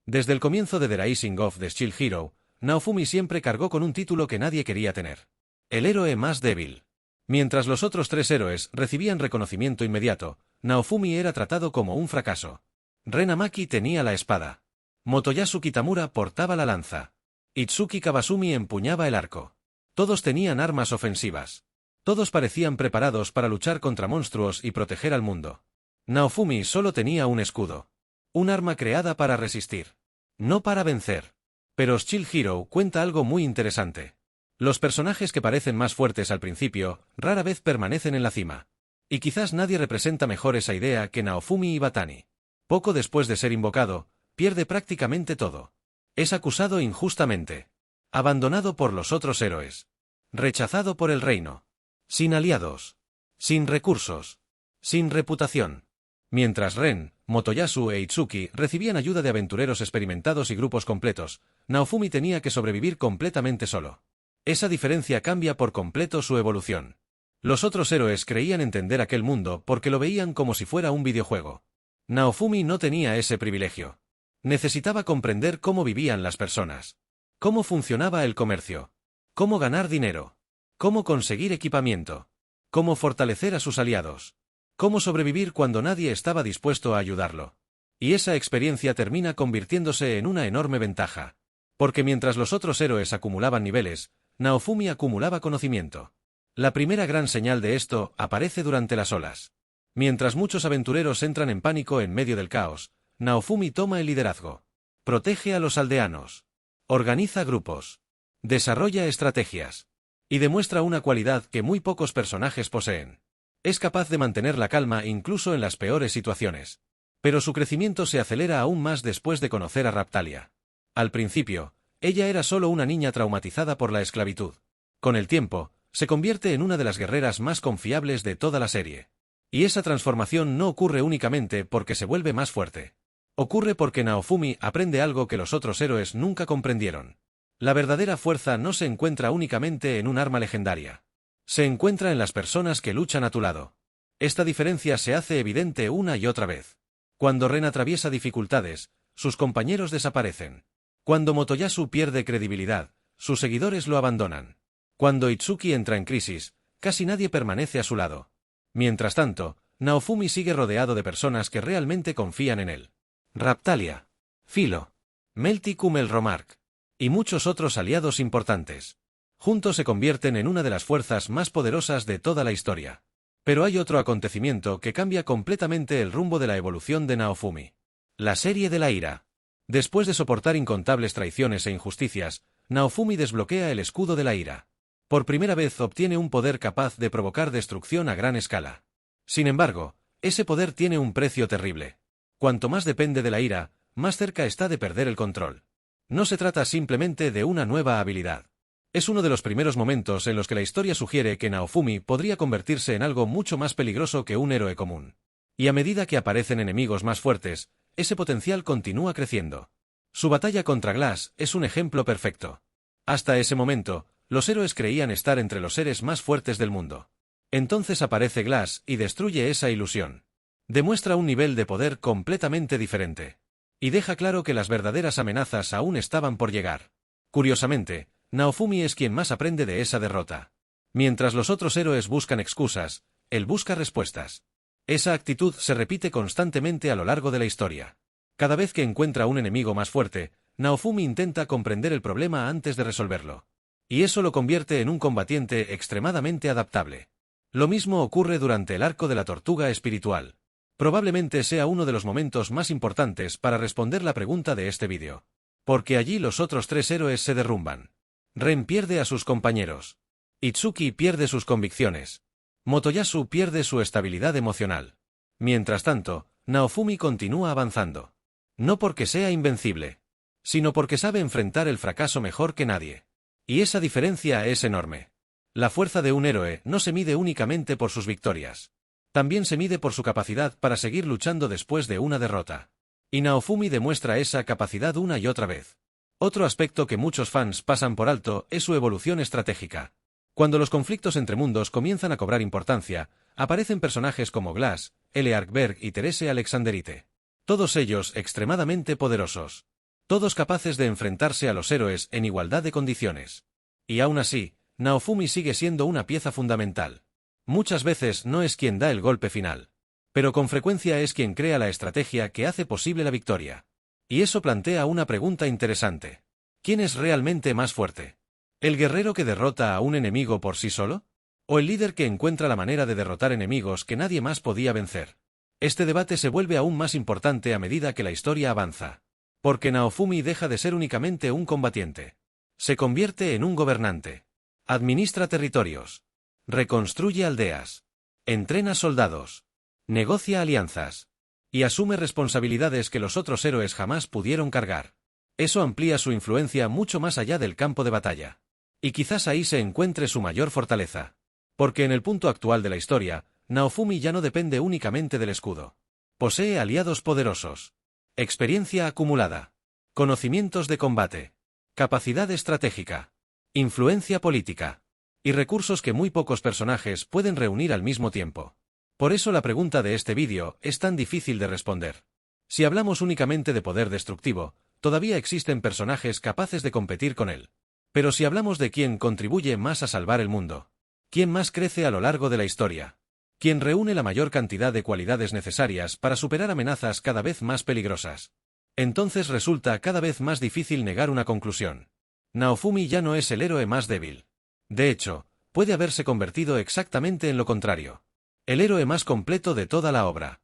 Desde el comienzo de The Rising of the Shield Hero, Naofumi siempre cargó con un título que nadie quería tener: el héroe más débil. Mientras los otros tres héroes recibían reconocimiento inmediato, Naofumi era tratado como un fracaso. Ren Amaki tenía la espada. Motoyasu Kitamura portaba la lanza. Itsuki Kawasumi empuñaba el arco. Todos tenían armas ofensivas. Todos parecían preparados para luchar contra monstruos y proteger al mundo. Naofumi solo tenía un escudo. Un arma creada para resistir. No para vencer. Pero Shield Hero cuenta algo muy interesante. Los personajes que parecen más fuertes al principio, rara vez permanecen en la cima. Y quizás nadie representa mejor esa idea que Naofumi Iwatani. Poco después de ser invocado, pierde prácticamente todo. Es acusado injustamente. Abandonado por los otros héroes. Rechazado por el reino. Sin aliados. Sin recursos. Sin reputación. Mientras Ren, Motoyasu e Itsuki recibían ayuda de aventureros experimentados y grupos completos, Naofumi tenía que sobrevivir completamente solo. Esa diferencia cambia por completo su evolución. Los otros héroes creían entender aquel mundo porque lo veían como si fuera un videojuego. Naofumi no tenía ese privilegio. Necesitaba comprender cómo vivían las personas. Cómo funcionaba el comercio. Cómo ganar dinero. Cómo conseguir equipamiento. Cómo fortalecer a sus aliados. Cómo sobrevivir cuando nadie estaba dispuesto a ayudarlo. Y esa experiencia termina convirtiéndose en una enorme ventaja. Porque mientras los otros héroes acumulaban niveles, Naofumi acumulaba conocimiento. La primera gran señal de esto aparece durante las olas. Mientras muchos aventureros entran en pánico en medio del caos, Naofumi toma el liderazgo. Protege a los aldeanos. Organiza grupos. Desarrolla estrategias. Y demuestra una cualidad que muy pocos personajes poseen. Es capaz de mantener la calma incluso en las peores situaciones. Pero su crecimiento se acelera aún más después de conocer a Raptalia. Al principio, ella era solo una niña traumatizada por la esclavitud. Con el tiempo, se convierte en una de las guerreras más confiables de toda la serie. Y esa transformación no ocurre únicamente porque se vuelve más fuerte. Ocurre porque Naofumi aprende algo que los otros héroes nunca comprendieron. La verdadera fuerza no se encuentra únicamente en un arma legendaria. Se encuentra en las personas que luchan a tu lado. Esta diferencia se hace evidente una y otra vez. Cuando Ren atraviesa dificultades, sus compañeros desaparecen. Cuando Motoyasu pierde credibilidad, sus seguidores lo abandonan. Cuando Itsuki entra en crisis, casi nadie permanece a su lado. Mientras tanto, Naofumi sigue rodeado de personas que realmente confían en él. Raptalia, Philo, Melty Melromark y muchos otros aliados importantes. Juntos se convierten en una de las fuerzas más poderosas de toda la historia. Pero hay otro acontecimiento que cambia completamente el rumbo de la evolución de Naofumi. La serie de la ira. Después de soportar incontables traiciones e injusticias, Naofumi desbloquea el escudo de la ira. Por primera vez obtiene un poder capaz de provocar destrucción a gran escala. Sin embargo, ese poder tiene un precio terrible. Cuanto más depende de la ira, más cerca está de perder el control. No se trata simplemente de una nueva habilidad. Es uno de los primeros momentos en los que la historia sugiere que Naofumi podría convertirse en algo mucho más peligroso que un héroe común. Y a medida que aparecen enemigos más fuertes, ese potencial continúa creciendo. Su batalla contra Glass es un ejemplo perfecto. Hasta ese momento, los héroes creían estar entre los seres más fuertes del mundo. Entonces aparece Glass y destruye esa ilusión. Demuestra un nivel de poder completamente diferente. Y deja claro que las verdaderas amenazas aún estaban por llegar. Curiosamente, Naofumi es quien más aprende de esa derrota. Mientras los otros héroes buscan excusas, él busca respuestas. Esa actitud se repite constantemente a lo largo de la historia. Cada vez que encuentra un enemigo más fuerte, Naofumi intenta comprender el problema antes de resolverlo. Y eso lo convierte en un combatiente extremadamente adaptable. Lo mismo ocurre durante el arco de la tortuga espiritual. Probablemente sea uno de los momentos más importantes para responder la pregunta de este vídeo. Porque allí los otros tres héroes se derrumban. Ren pierde a sus compañeros. Itsuki pierde sus convicciones. Motoyasu pierde su estabilidad emocional. Mientras tanto, Naofumi continúa avanzando. No porque sea invencible, sino porque sabe enfrentar el fracaso mejor que nadie. Y esa diferencia es enorme. La fuerza de un héroe no se mide únicamente por sus victorias. También se mide por su capacidad para seguir luchando después de una derrota. Y Naofumi demuestra esa capacidad una y otra vez. Otro aspecto que muchos fans pasan por alto es su evolución estratégica. Cuando los conflictos entre mundos comienzan a cobrar importancia, aparecen personajes como Glass, L. Arkberg y Therese Alexanderite. Todos ellos extremadamente poderosos. todos capaces de enfrentarse a los héroes en igualdad de condiciones. Y aún así, Naofumi sigue siendo una pieza fundamental. Muchas veces no es quien da el golpe final, pero con frecuencia es quien crea la estrategia que hace posible la victoria. Y eso plantea una pregunta interesante. ¿Quién es realmente más fuerte? ¿El guerrero que derrota a un enemigo por sí solo? ¿O el líder que encuentra la manera de derrotar enemigos que nadie más podía vencer? Este debate se vuelve aún más importante a medida que la historia avanza. Porque Naofumi deja de ser únicamente un combatiente. Se convierte en un gobernante. Administra territorios. Reconstruye aldeas. Entrena soldados. Negocia alianzas. Y asume responsabilidades que los otros héroes jamás pudieron cargar. Eso amplía su influencia mucho más allá del campo de batalla. Y quizás ahí se encuentre su mayor fortaleza. Porque en el punto actual de la historia, Naofumi ya no depende únicamente del escudo. Posee aliados poderosos. Experiencia acumulada. Conocimientos de combate. Capacidad estratégica. Influencia política. Y recursos que muy pocos personajes pueden reunir al mismo tiempo. Por eso la pregunta de este vídeo es tan difícil de responder. Si hablamos únicamente de poder destructivo, todavía existen personajes capaces de competir con él. Pero si hablamos de quién contribuye más a salvar el mundo, quién más crece a lo largo de la historia, quién reúne la mayor cantidad de cualidades necesarias para superar amenazas cada vez más peligrosas, entonces resulta cada vez más difícil negar una conclusión. Naofumi ya no es el héroe más débil. De hecho, puede haberse convertido exactamente en lo contrario. El héroe más completo de toda la obra.